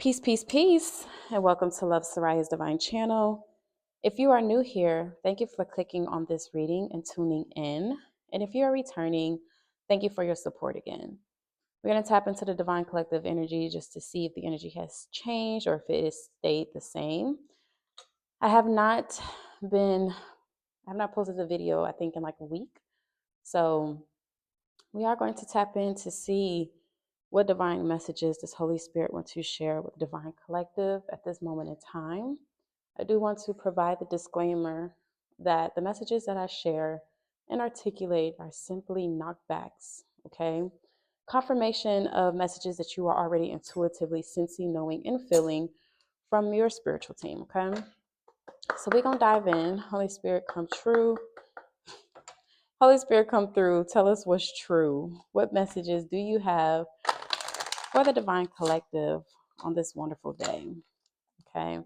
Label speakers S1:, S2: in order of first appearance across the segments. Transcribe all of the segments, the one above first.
S1: Peace, peace, peace, and welcome to Love Sirya Divine Channel. If you are new here, thank you for clicking on this reading and tuning in. And if you are returning, thank you for your support again. We're going to tap into the divine collective energy just to see if the energy has changed or if it has stayed the same. I have not posted a video, I think, in like a week. So we are going to tap in to see what divine messages does Holy Spirit want to share with the divine collective at this moment in time. I do want to provide the disclaimer that the messages that I share and articulate are simply knockbacks, okay? Confirmation of messages that you are already intuitively sensing, knowing, and feeling from your spiritual team, okay? So we're going to dive in. Holy Spirit, come true. Holy Spirit, come through. Tell us what's true. What messages do you have for the divine collective on this wonderful day? Okay,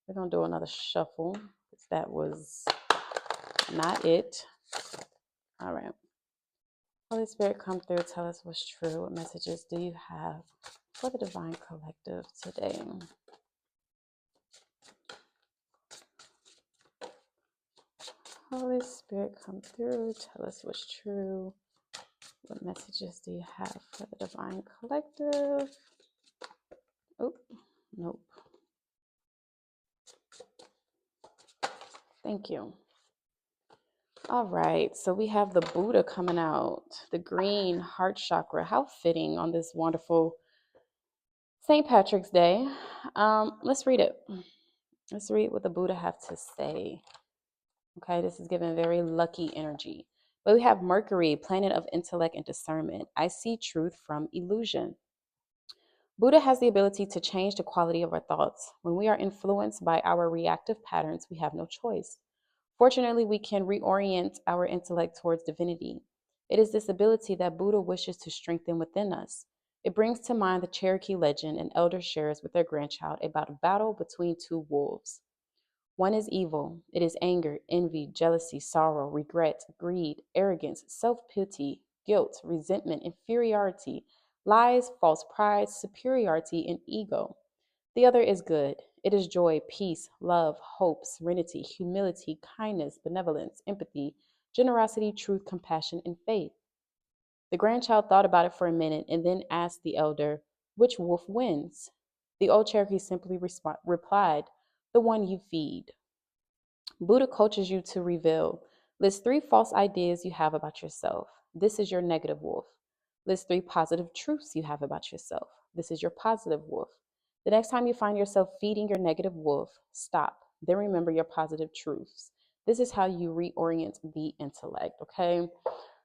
S1: we're going to do another shuffle because that was not it. All right. Holy Spirit, come through. Tell us what's true. What messages do you have for the divine collective today? Holy Spirit, come through. Tell us what's true. What messages do you have for the divine collective? Oh, nope. Thank you. All right, so we have the Buddha coming out, the green heart chakra. How fitting on this wonderful St. Patrick's Day. Let's read it. Let's read what the Buddha have to say. Okay, this is giving very lucky energy. But we have Mercury, planet of intellect and discernment. I see truth from illusion. Buddha has the ability to change the quality of our thoughts. When we are influenced by our reactive patterns, we have no choice. Fortunately, we can reorient our intellect towards divinity. It is this ability that Buddha wishes to strengthen within us. It brings to mind the Cherokee legend an elder shares with their grandchild about a battle between two wolves. One is evil. It is anger, envy, jealousy, sorrow, regret, greed, arrogance, self-pity, guilt, resentment, inferiority, lies, false pride, superiority, and ego. The other is good. It is joy, peace, love, hope, serenity, humility, kindness, benevolence, empathy, generosity, truth, compassion, and faith. The grandchild thought about it for a minute and then asked the elder, "Which wolf wins?" The old Cherokee simply replied, "The one you feed." Buddha coaches you to reveal. List 3 false ideas you have about yourself. This is your negative wolf. List 3 positive truths you have about yourself. This is your positive wolf. The next time you find yourself feeding your negative wolf, stop. Then remember your positive truths. This is how you reorient the intellect, okay?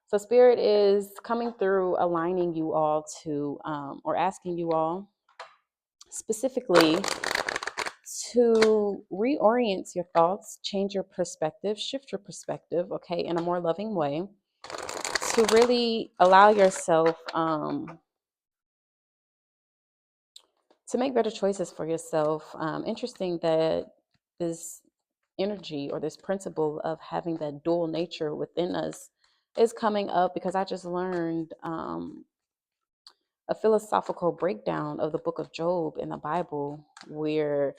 S1: So Spirit is coming through, aligning you all to, or asking you all specifically to reorient your thoughts, change your perspective, shift your perspective, okay, in a more loving way, to really allow yourself to make better choices for yourself. Interesting that this energy or this principle of having that dual nature within us is coming up because I just learned a philosophical breakdown of the book of Job in the Bible where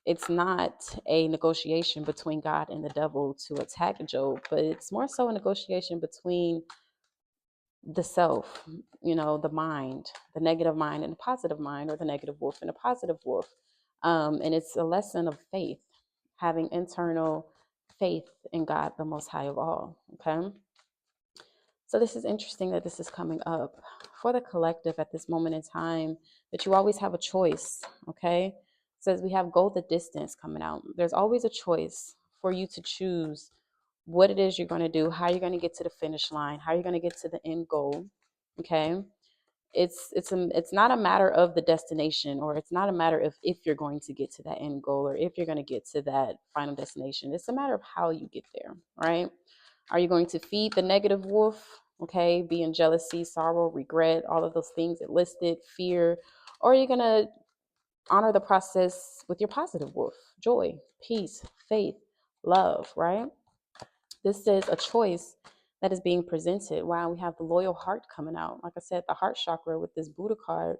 S1: it's not a negotiation between God and the devil to attack Job, but it's more so a negotiation between the self, the mind, the negative mind and the positive mind, or the negative wolf and the positive wolf. And it's a lesson of faith, having internal faith in God, the Most High of all. Okay. So this is interesting that this is coming up for the collective at this moment in time, that you always have a choice, okay? It says we have go the distance coming out. There's always a choice for you to choose what it is you're going to do, how you're going to get to the finish line, how you're going to get to the end goal, okay? It's not a matter of the destination, or it's not a matter of if you're going to get to that end goal or if you're going to get to that final destination. It's a matter of how you get there, right? Are you going to feed the negative wolf, okay, being jealousy, sorrow, regret, all of those things that listed, fear, or are you going to honor the process with your positive wolf, joy, peace, faith, love, right? This is a choice that is being presented. Wow, we have the loyal heart coming out. Like I said, the heart chakra with this Buddha card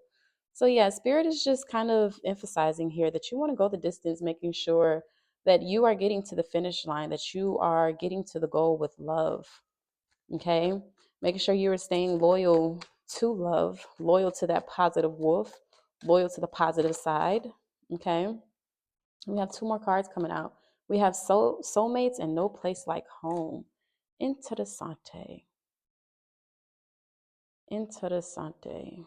S1: So, yeah, Spirit is just kind of emphasizing here that you want to go the distance, making sure that you are getting to the finish line, that you are getting to the goal with love. Okay. Making sure you are staying loyal to love, loyal to that positive wolf, loyal to the positive side. Okay. We have two more cards coming out. We have soulmates and no place like home. Interessante. Interessante.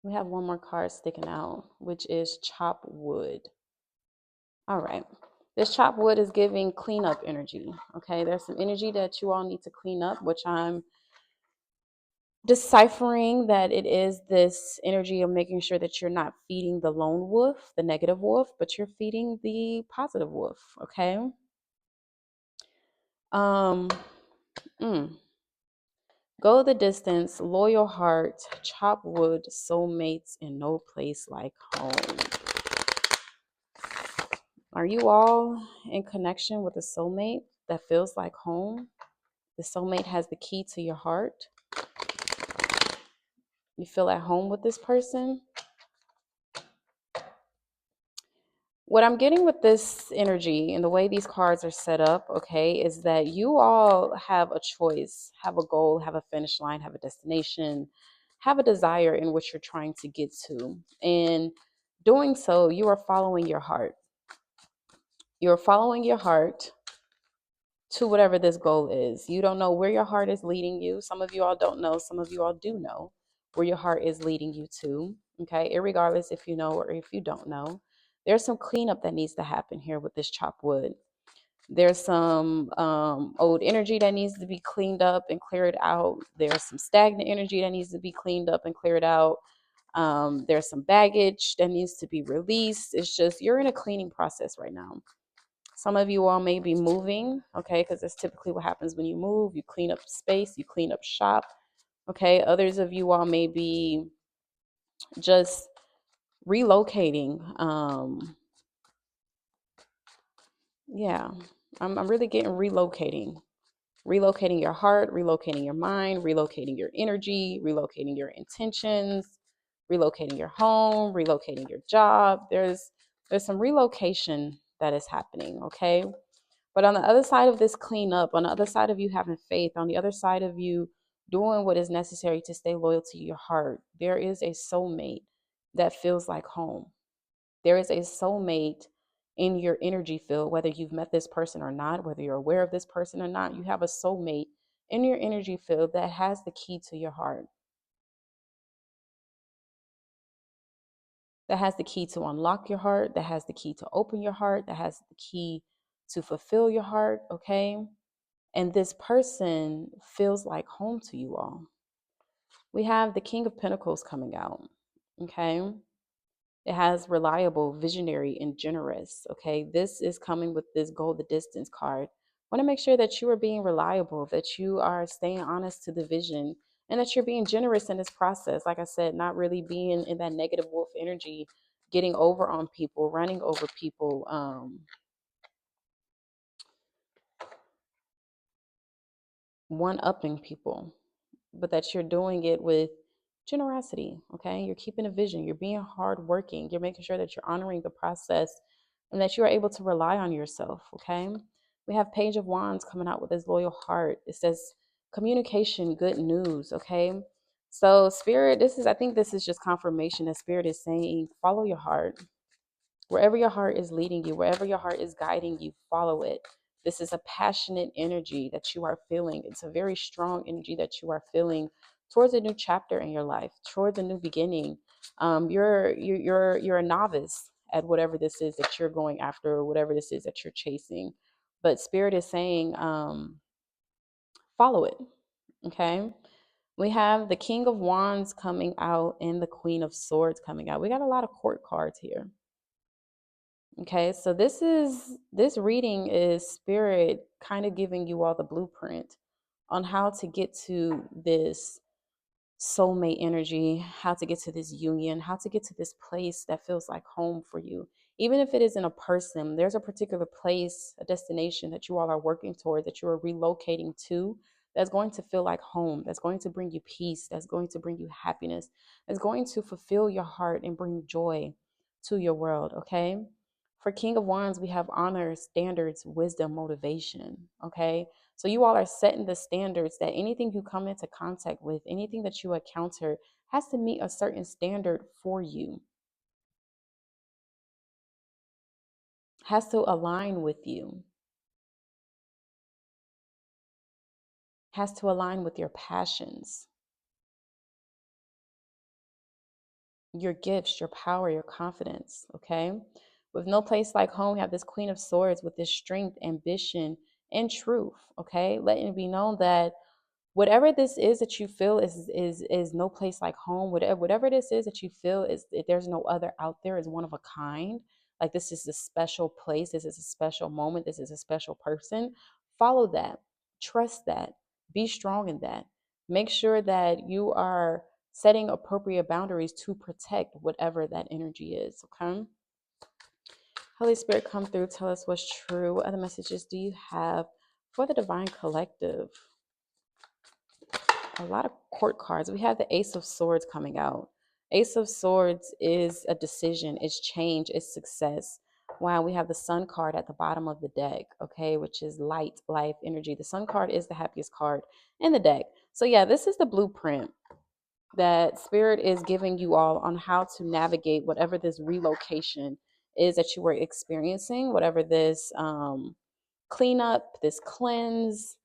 S1: We have one more card sticking out, which is chop wood. All right. This chop wood is giving cleanup energy. Okay. There's some energy that you all need to clean up, which I'm deciphering that it is this energy of making sure that you're not feeding the lone wolf, the negative wolf, but you're feeding the positive wolf. Okay. Um, mm. Go the distance, loyal heart, chop wood, soulmates, and no place like home. Are you all in connection with a soulmate that feels like home? The soulmate has the key to your heart. You feel at home with this person. What I'm getting with this energy and the way these cards are set up, okay, is that you all have a choice, have a goal, have a finish line, have a destination, have a desire in which you're trying to get to. And doing so, you are following your heart. You're following your heart to whatever this goal is. You don't know where your heart is leading you. Some of you all don't know. Some of you all do know where your heart is leading you to. Okay, irregardless if you know or if you don't know. There's some cleanup that needs to happen here with this chop wood. There's some old energy that needs to be cleaned up and cleared out. There's some stagnant energy that needs to be cleaned up and cleared out. There's some baggage that needs to be released. It's just you're in a cleaning process right now. Some of you all may be moving, okay, because that's typically what happens when you move. You clean up space, you clean up shop, okay. Others of you all may be just relocating. Yeah, I'm really getting relocating your heart, relocating your mind, relocating your energy, relocating your intentions, relocating your home, relocating your job. There's some relocation that is happening, okay? But on the other side of this cleanup, on the other side of you having faith, on the other side of you doing what is necessary to stay loyal to your heart, there is a soulmate that feels like home. There is a soulmate in your energy field, whether you've met this person or not, whether you're aware of this person or not, you have a soulmate in your energy field that has the key to your heart, that has the key to unlock your heart, that has the key to open your heart, that has the key to fulfill your heart, okay? And this person feels like home to you all. We have the King of Pentacles coming out, okay? It has reliable, visionary, and generous. Okay, this is coming with this go the distance card. Want to make sure that you are being reliable, that you are staying honest to the vision, and that you're being generous in this process. Like I said, not really being in that negative wolf energy, getting over on people, running over people, one upping people, but that you're doing it with generosity. Okay. You're keeping a vision. You're being hardworking. You're making sure that you're honoring the process and that you are able to rely on yourself. Okay. We have Page of Wands coming out with his loyal heart. It says communication, good news. Okay. So, Spirit, I think this is just confirmation that Spirit is saying, follow your heart. Wherever your heart is leading you, wherever your heart is guiding you, follow it. This is a passionate energy that you are feeling. It's a very strong energy that you are feeling towards a new chapter in your life, towards a new beginning. You're a novice at whatever this is that you're going after, or whatever this is that you're chasing. But Spirit is saying, follow it. Okay. We have the King of Wands coming out and the Queen of Swords coming out. We got a lot of court cards here. Okay, so this reading is Spirit kind of giving you all the blueprint on how to get to this soulmate energy, how to get to this union, how to get to this place that feels like home for you. Even if it isn't a person, there's a particular place, a destination that you all are working toward, that you are relocating to, that's going to feel like home, that's going to bring you peace, that's going to bring you happiness, that's going to fulfill your heart and bring joy to your world, okay? For King of Wands, we have honor, standards, wisdom, motivation, okay? So you all are setting the standards that anything you come into contact with, anything that you encounter has to meet a certain standard for you, has to align with you, has to align with your passions, your gifts, your power, your confidence, okay? With no place like home, we have this Queen of Swords with this strength, ambition, and truth, okay? Letting it be known that whatever this is that you feel is no place like home. Whatever this is that you feel is, there's no other out there, is one of a kind. Like, this is a special place, this is a special moment, this is a special person. Follow that, trust that, be strong in that. Make sure that you are setting appropriate boundaries to protect whatever that energy is, okay? Holy Spirit, come through, tell us what's true. What other messages do you have for the Divine Collective? A lot of court cards. We have the Ace of Swords coming out. Ace of Swords is a decision, it's change, it's success. Wow, we have the Sun card at the bottom of the deck, okay, which is light, life, energy. The Sun card is the happiest card in the deck. So yeah, this is the blueprint that Spirit is giving you all on how to navigate whatever this relocation is that you were experiencing, whatever this cleanup, this cleanse,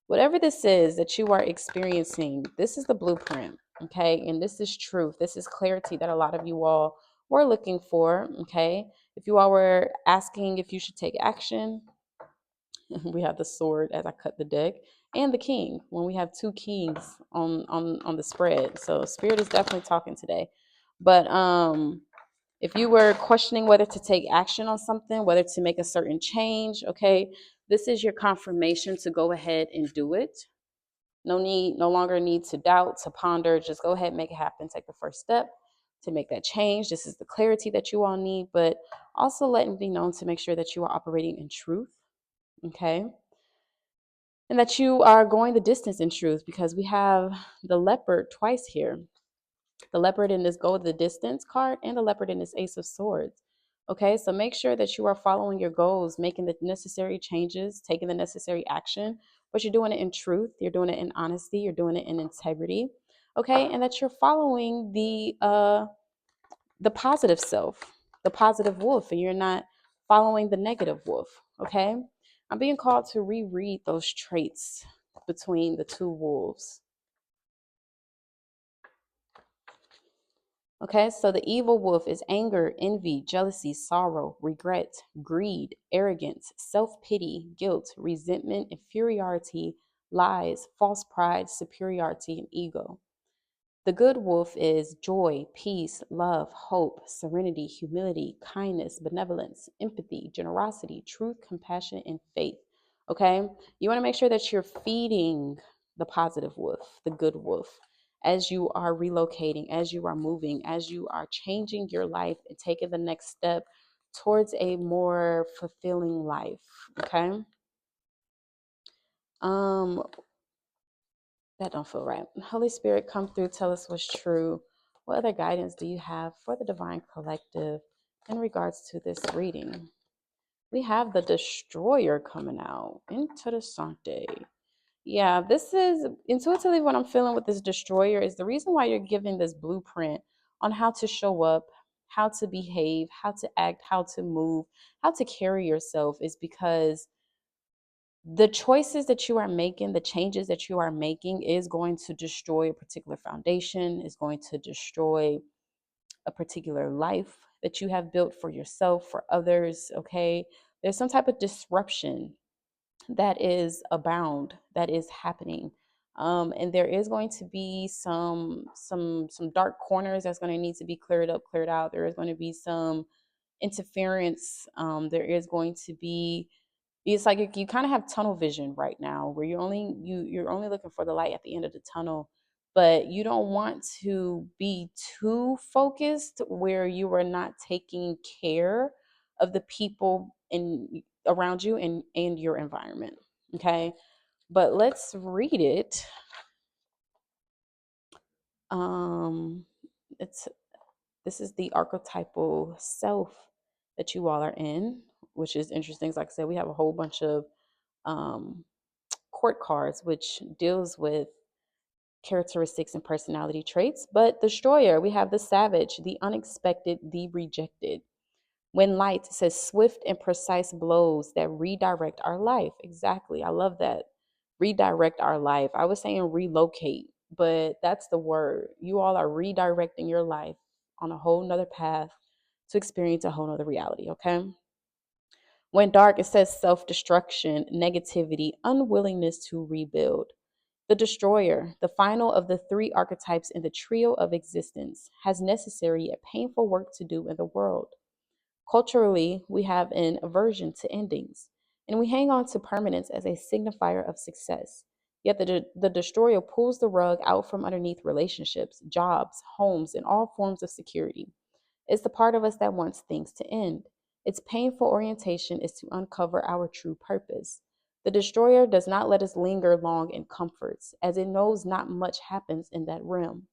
S1: whatever this is that you are experiencing. This is the blueprint, okay? And this is truth. This is clarity that a lot of you all were looking for, okay? If you all were asking if you should take action, we have the sword as I cut the deck, and the king when we have two kings on the spread. So Spirit is definitely talking today. But if you were questioning whether to take action on something, whether to make a certain change, okay, this is your confirmation to go ahead and do it. No longer need to doubt, to ponder. Just go ahead and make it happen. Take the first step to make that change. This is the clarity that you all need, but also letting it be known to make sure that you are operating in truth, okay? And that you are going the distance in truth, because we have the leopard twice here. The leopard in this go the distance card, and the leopard in this Ace of Swords. Okay, so make sure that you are following your goals, making the necessary changes, taking the necessary action, but you're doing it in truth, you're doing it in honesty, you're doing it in integrity. Okay, and that you're following the positive self, the positive wolf, and you're not following the negative wolf. Okay, I'm being called to reread those traits between the two wolves. Okay, so the evil wolf is anger, envy, jealousy, sorrow, regret, greed, arrogance, self pity, guilt, resentment, inferiority, lies, false pride, superiority, and ego. The good wolf is joy, peace, love, hope, serenity, humility, kindness, benevolence, empathy, generosity, truth, compassion, and faith. Okay? You want to make sure that you're feeding the positive wolf, the good wolf, as you are relocating, as you are moving, as you are changing your life and taking the next step towards a more fulfilling life. Okay? Um, that don't feel right. Holy Spirit, come through, tell us what's true. What other guidance do you have for the Divine Collective in regards to this reading? We have the Destroyer coming out. Interessante. Yeah, this is intuitively what I'm feeling with this Destroyer is the reason why you're giving this blueprint on how to show up, how to behave, how to act, how to move, how to carry yourself, is because the choices that you are making, the changes that you are making, is going to destroy a particular foundation, is going to destroy a particular life that you have built for yourself, for others. Okay, there's some type of disruption that is abound, that is happening. And there is going to be some dark corners that's going to need to be cleared up, cleared out. There is going to be some interference. There is going to be, it's like you kind of have tunnel vision right now, where you're only looking for the light at the end of the tunnel, but you don't want to be too focused where you are not taking care of the people in around you and your environment. Okay, But let's read it. Um, it's This is the archetypal self that you all are in, which is interesting. Like I said, we have a whole bunch of um, court cards, which deals with characteristics and personality traits. But destroyer, we have the savage, the unexpected, the rejected. When light says swift and precise blows that redirect our life. Exactly. I love that. Redirect our life. I was saying relocate, but that's the word. You all are redirecting your life on a whole nother path to experience a whole nother reality. Okay. When dark, it says self destruction, negativity, unwillingness to rebuild. The destroyer, the final of the three archetypes in the trio of existence, has necessary yet painful work to do in the world. Culturally, we have an aversion to endings, and we hang on to permanence as a signifier of success. Yet the destroyer pulls the rug out from underneath relationships, jobs, homes, and all forms of security. It's the part of us that wants things to end. Its painful orientation is to uncover our true purpose. The destroyer does not let us linger long in comforts, as it knows not much happens in that realm.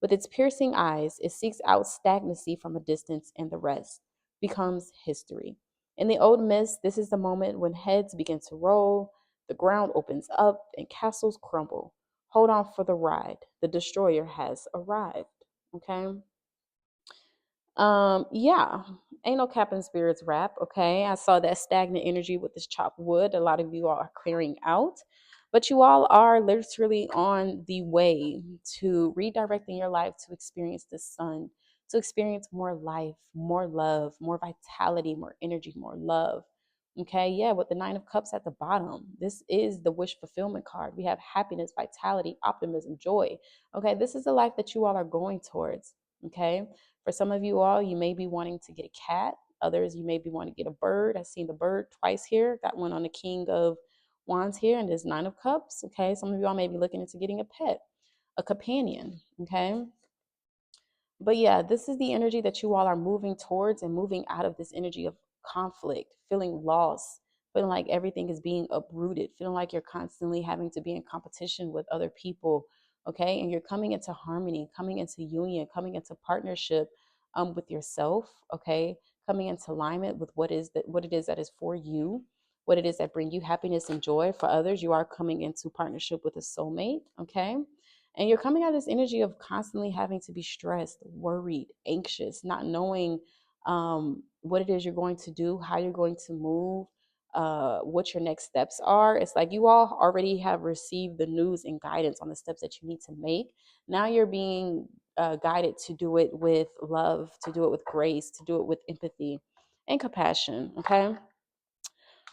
S1: With its piercing eyes, it seeks out stagnancy from a distance, and the rest becomes history. In the old myths, this is the moment when heads begin to roll, the ground opens up, and castles crumble. Hold on for the ride. The destroyer has arrived. Okay? Yeah, ain't no cap in spirits rap. Okay, I saw that stagnant energy with this chopped wood. A lot of you all are clearing out, but you all are literally on the way to redirecting your life to experience the sun, to experience more life, more love, more vitality, more energy, more love. Okay, yeah, with the Nine of Cups at the bottom, this is the wish fulfillment card. We have happiness, vitality, optimism, joy. Okay, this is the life that you all are going towards. Okay, for some of you all, you may be wanting to get a cat. Others, you may be wanting to get a bird. I've seen the bird twice here. Got one on the King of Wands here, and there's Nine of Cups. Okay, some of you all may be looking into getting a pet, a companion. Okay, but yeah, this is the energy that you all are moving towards and moving out of this energy of conflict, feeling lost, feeling like everything is being uprooted, feeling like you're constantly having to be in competition with other people. Okay. And you're coming into harmony, coming into union, coming into partnership with yourself. Okay. Coming into alignment with what it is that is for you, what it is that bring you happiness and joy. For others, you are coming into partnership with a soulmate. Okay, and you're coming out of this energy of constantly having to be stressed, worried, anxious, not knowing what it is you're going to do, how you're going to move, what your next steps are. It's like you all already have received the news and guidance on the steps that you need to make. Now you're being guided to do it with love, to do it with grace, to do it with empathy and compassion. Okay.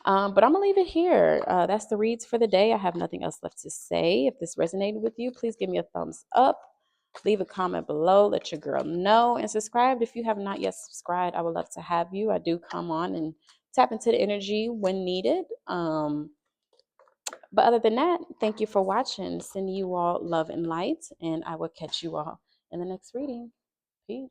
S1: But I'm gonna leave it here. That's the reads for the day. I have nothing else left to say. If this resonated with you, please give me a thumbs up. Leave a comment below. Let your girl know. And subscribe if you have not yet subscribed. I would love to have you. I do come on and tap into the energy when needed. But other than that, thank you for watching. Send you all love and light. And I will catch you all in the next reading. Peace.